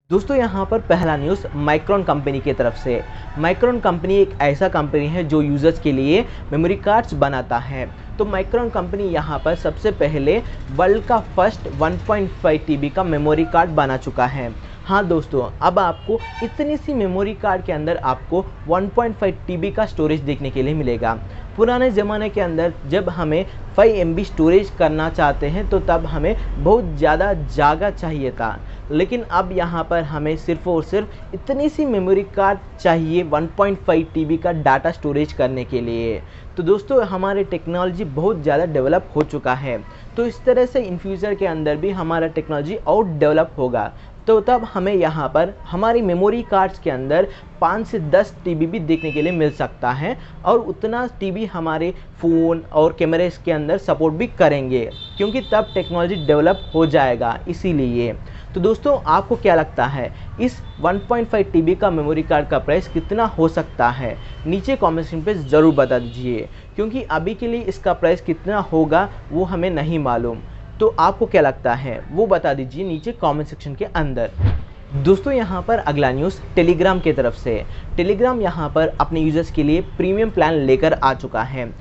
दोस्तों यहाँ पर पहला न्यूज़ माइक्रोन कंपनी की तरफ से। माइक्रोन कंपनी एक ऐसा कंपनी है जो यूज़र्स के लिए मेमोरी कार्ड्स बनाता है। तो माइक्रोन कंपनी यहाँ पर सबसे पहले वर्ल्ड का फर्स्ट 1.5 TB का मेमोरी कार्ड बना चुका है। हाँ दोस्तों, अब आपको इतनी सी मेमोरी कार्ड के अंदर आपको 1.5 TB का स्टोरेज देखने के लिए मिलेगा। पुराने ज़माने के अंदर जब हमें 5 MB स्टोरेज करना चाहते हैं तो तब हमें बहुत ज़्यादा जगह चाहिए था, लेकिन अब यहाँ पर हमें सिर्फ़ और सिर्फ इतनी सी मेमोरी कार्ड चाहिए 1.5 TB का डाटा स्टोरेज करने के लिए। तो दोस्तों हमारे टेक्नोलॉजी बहुत ज़्यादा डेवलप हो चुका है, तो इस तरह से इन फ्यूचर के अंदर भी हमारा टेक्नोलॉजी और डेवलप होगा। तो तब हमें यहाँ पर हमारी मेमोरी कार्ड्स के अंदर 5 से 10 TB भी देखने के लिए मिल सकता है, और उतना TB हमारे फ़ोन और कैमरेस के अंदर सपोर्ट भी करेंगे, क्योंकि तब टेक्नोलॉजी डेवलप हो जाएगा इसीलिए। तो दोस्तों आपको क्या लगता है इस 1.5 TB का मेमोरी कार्ड का प्राइस कितना हो सकता है? नीचे कमेंट सेक्शन पे ज़रूर बता दीजिए, क्योंकि अभी के लिए इसका प्राइस कितना होगा वो हमें नहीं मालूम। तो आपको क्या लगता है वो बता दीजिए नीचे कमेंट सेक्शन के अंदर। दोस्तों यहाँ पर अगला न्यूज़ टेलीग्राम की तरफ से। टेलीग्राम यहाँ पर अपने यूज़र्स के लिए प्रीमियम प्लान लेकर आ चुका है।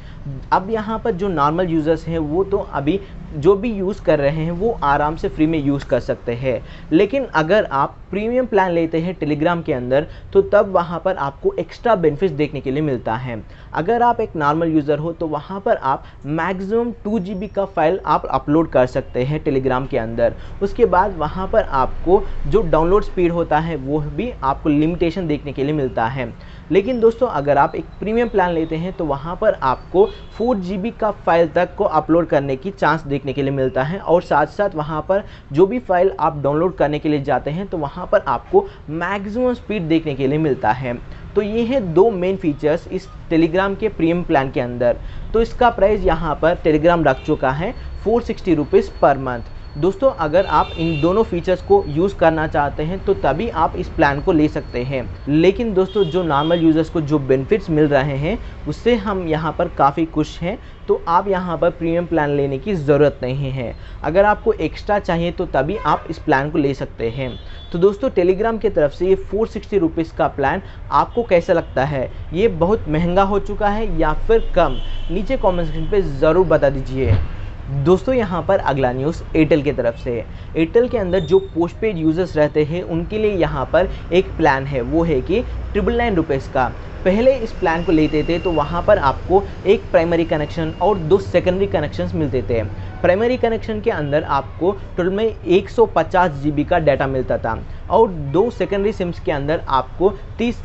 अब यहाँ पर जो नॉर्मल यूज़र्स हैं वो तो अभी जो भी यूज़ कर रहे हैं वो आराम से फ्री में यूज़ कर सकते हैं, लेकिन अगर आप प्रीमियम प्लान लेते हैं टेलीग्राम के अंदर तो तब वहाँ पर आपको एक्स्ट्रा बेनिफिट्स देखने के लिए मिलता है। अगर आप एक नॉर्मल यूज़र हो तो वहाँ पर आप मैक्सिमम 2 GB का फाइल आप अपलोड कर सकते हैं टेलीग्राम के अंदर। उसके बाद वहाँ पर आपको जो डाउनलोड स्पीड होता है वो भी आपको लिमिटेशन देखने के लिए मिलता है। लेकिन दोस्तों अगर आप एक प्रीमियम प्लान लेते हैं तो वहाँ पर आपको 4 GB का फाइल तक को अपलोड करने की चांस देखने के लिए मिलता है, और साथ साथ वहाँ पर जो भी फाइल आप डाउनलोड करने के लिए जाते हैं तो वहाँ पर आपको मैक्सिमम स्पीड देखने के लिए मिलता है। तो ये हैं दो मेन फीचर्स इस टेलीग्राम के प्रीमियम प्लान के अंदर। तो इसका प्राइस यहाँ पर टेलीग्राम रख चुका है 460 रुपीज़ पर मंथ। दोस्तों अगर आप इन दोनों फीचर्स को यूज़ करना चाहते हैं तो तभी आप इस प्लान को ले सकते हैं, लेकिन दोस्तों जो नॉर्मल यूज़र्स को जो बेनिफिट्स मिल रहे हैं उससे हम यहाँ पर काफ़ी खुश हैं, तो आप यहाँ पर प्रीमियम प्लान लेने की ज़रूरत नहीं है। अगर आपको एक्स्ट्रा चाहिए तो तभी आप इस प्लान को ले सकते हैं। तो दोस्तों टेलीग्राम की तरफ से ये 460 रुपीज़ का प्लान आपको कैसा लगता है? ये बहुत महंगा हो चुका है या फिर कम? नीचे कॉमेंट सेक्शन पर ज़रूर बता दीजिए। दोस्तों यहाँ पर अगला न्यूज़ एयरटेल की तरफ से। एयरटेल के अंदर जो पोस्टपेड यूज़र्स रहते हैं उनके लिए यहाँ पर एक प्लान है, वो है कि 999 रुपीज़ का। पहले इस प्लान को लेते थे तो वहाँ पर आपको एक प्राइमरी कनेक्शन और 2 सेकेंडरी कनेक्शंस मिलते थे। प्राइमरी कनेक्शन के अंदर आपको टोटल में 150 GB का डाटा मिलता था, और 2 सेकेंडरी सिम्स के अंदर आपको 30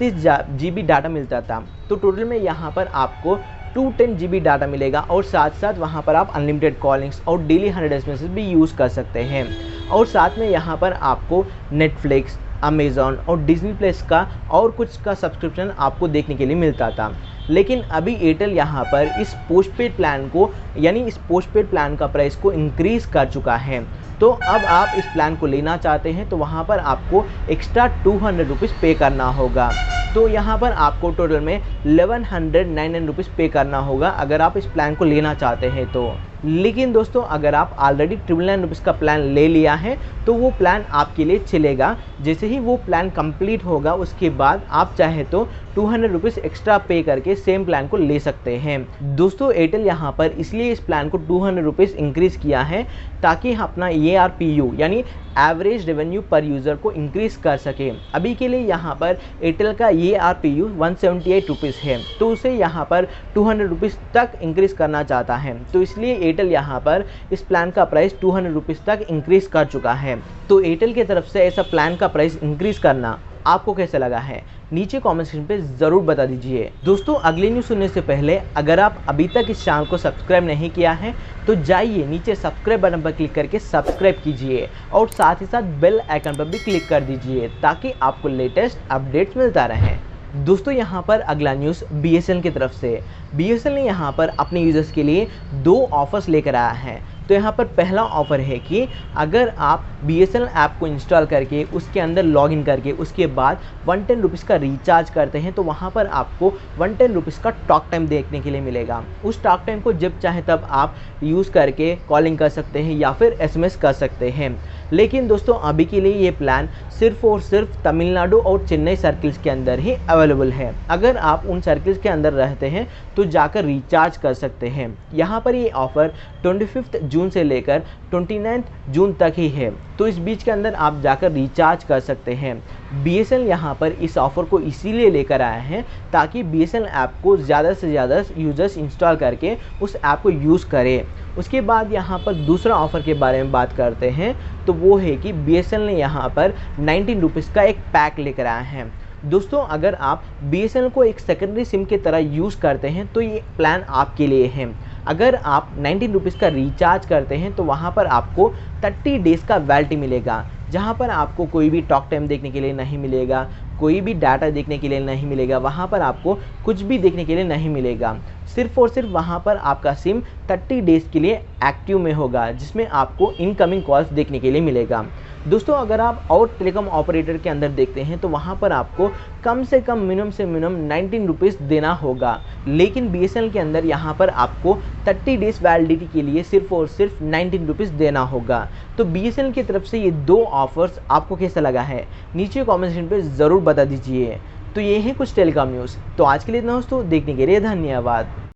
GB डाटा मिलता था। तो टोटल में यहाँ पर आपको 210 GB डाटा मिलेगा, और साथ साथ वहाँ पर आप अनलिमिटेड कॉलिंग्स और डेली 100 SMS भी यूज़ कर सकते हैं। और साथ में यहाँ पर आपको नेटफ्लिक्स, अमेज़ॉन और डिज़नी प्लस का और कुछ का सब्सक्रिप्शन आपको देखने के लिए मिलता था। लेकिन अभी एयरटेल यहाँ पर इस पोस्टपेड प्लान को यानी इस पोस्टपेड प्लान का प्राइस को इंक्रीज़ कर चुका है। तो अब आप इस प्लान को लेना चाहते हैं तो वहाँ पर आपको एक्स्ट्रा 200 रुपीज़ पे करना होगा। तो यहाँ पर आपको टोटल में 1199 रुपीज़ पे करना होगा अगर आप इस प्लान को लेना चाहते हैं तो। लेकिन दोस्तों अगर आप ऑलरेडी 999 रुपीज़ का प्लान ले लिया है तो वो प्लान आपके लिए चलेगा। जैसे ही वो प्लान कंप्लीट होगा उसके बाद आप चाहे तो 200 रुपीज़ एक्स्ट्रा पे करके सेम प्लान को ले सकते हैं। दोस्तों एयरटेल यहाँ पर इसलिए इस प्लान को 200 रुपीज़ इंक्रीज़ किया है ताकि अपना ARPU यानी एवरेज रेवेन्यू पर यूज़र को इंक्रीज़ कर सके। अभी के लिए यहाँ पर एयरटेल का ARPU 178 रुपीज़ है, तो उसे यहाँ पर 200 रुपीज़ तक इंक्रीज़ करना चाहता है। तो इसलिए एयरटेल यहाँ पर इस प्लान का प्राइस 200 रुपीज़ तक इंक्रीज़ कर चुका है। तो एयरटेल की तरफ से ऐसा प्लान का प्राइस इंक्रीज़ करना आपको कैसा लगा है? नीचे कमेंट सेक्शन पे ज़रूर बता दीजिए। दोस्तों अगली न्यूज़ सुनने से पहले अगर आप अभी तक इस चैनल को सब्सक्राइब नहीं किया है तो जाइए नीचे सब्सक्राइब बटन पर क्लिक करके सब्सक्राइब कीजिए, और साथ ही साथ बेल आइकन पर भी क्लिक कर दीजिए ताकि आपको लेटेस्ट अपडेट्स मिलता रहे। दोस्तों यहाँ पर अगला न्यूज़ BSNL की तरफ से। BSNL ने यहाँ पर अपने यूज़र्स के लिए 2 ऑफर्स लेकर आया है। तो यहाँ पर पहला ऑफ़र है कि अगर आप BSNL ऐप को इंस्टॉल करके उसके अंदर लॉगिन करके उसके बाद 110 रुपीज़ का रिचार्ज करते हैं तो वहाँ पर आपको 110 रुपीज़ का टॉक टाइम देखने के लिए मिलेगा। उस टॉक टाइम को जब चाहे तब आप यूज़ करके कॉलिंग कर सकते हैं या फिर SMS कर सकते हैं। लेकिन दोस्तों अभी के लिए ये प्लान सिर्फ़ और सिर्फ तमिलनाडु और चेन्नई सर्किल्स के अंदर ही अवेलेबल है। अगर आप उन सर्किल्स के अंदर रहते हैं तो जाकर रिचार्ज कर सकते हैं। यहाँ पर ये ऑफ़र 25 जून से लेकर 29 जून तक ही है, तो इस बीच के अंदर आप जाकर रिचार्ज कर सकते हैं। BSNL यहाँ पर इस ऑफ़र को इसीलिए लेकर आया है ताकि BSNL ऐप को ज़्यादा से ज़्यादा यूज़र्स इंस्टॉल करके उस ऐप को यूज़ करें। उसके बाद यहाँ पर दूसरा ऑफ़र के बारे में बात करते हैं, तो वो है कि BSNL ने यहाँ पर 19 रुपीज़ का एक पैक लेकर आया है। दोस्तों अगर आप BSNL को एक सेकेंडरी सिम की तरह यूज़ करते हैं तो ये प्लान आपके लिए है। अगर आप 19 रुपीज़ का रिचार्ज करते हैं तो वहाँ पर आपको 30 डेज़ का वैलिडिटी मिलेगा, जहाँ पर आपको कोई भी टॉक टाइम देखने के लिए नहीं मिलेगा, कोई भी डाटा देखने के लिए नहीं मिलेगा, वहाँ पर आपको कुछ भी देखने के लिए नहीं मिलेगा। सिर्फ़ और सिर्फ वहाँ पर आपका सिम 30 डेज़ के लिए एक्टिव में होगा, जिसमें आपको इनकमिंग कॉल्स देखने के लिए मिलेगा। दोस्तों अगर आप और टेलीकॉम ऑपरेटर के अंदर देखते हैं तो वहाँ पर आपको कम से कम मिनिमम से मिनिमम 19 रुपीज़ देना होगा, लेकिन BSNL के अंदर यहाँ पर आपको 30 डेज़ वैलिडिटी के लिए सिर्फ और सिर्फ 19 रुपीज़ देना होगा। तो BSNL की तरफ से ये दो ऑफ़र्स आपको कैसा लगा है नीचे कॉमेंट सेक्शन पे ज़रूर बता दीजिए। तो ये है कुछ टेलीकॉम न्यूज़। तो आज के लिए इतना दोस्तों, देखने के लिए धन्यवाद।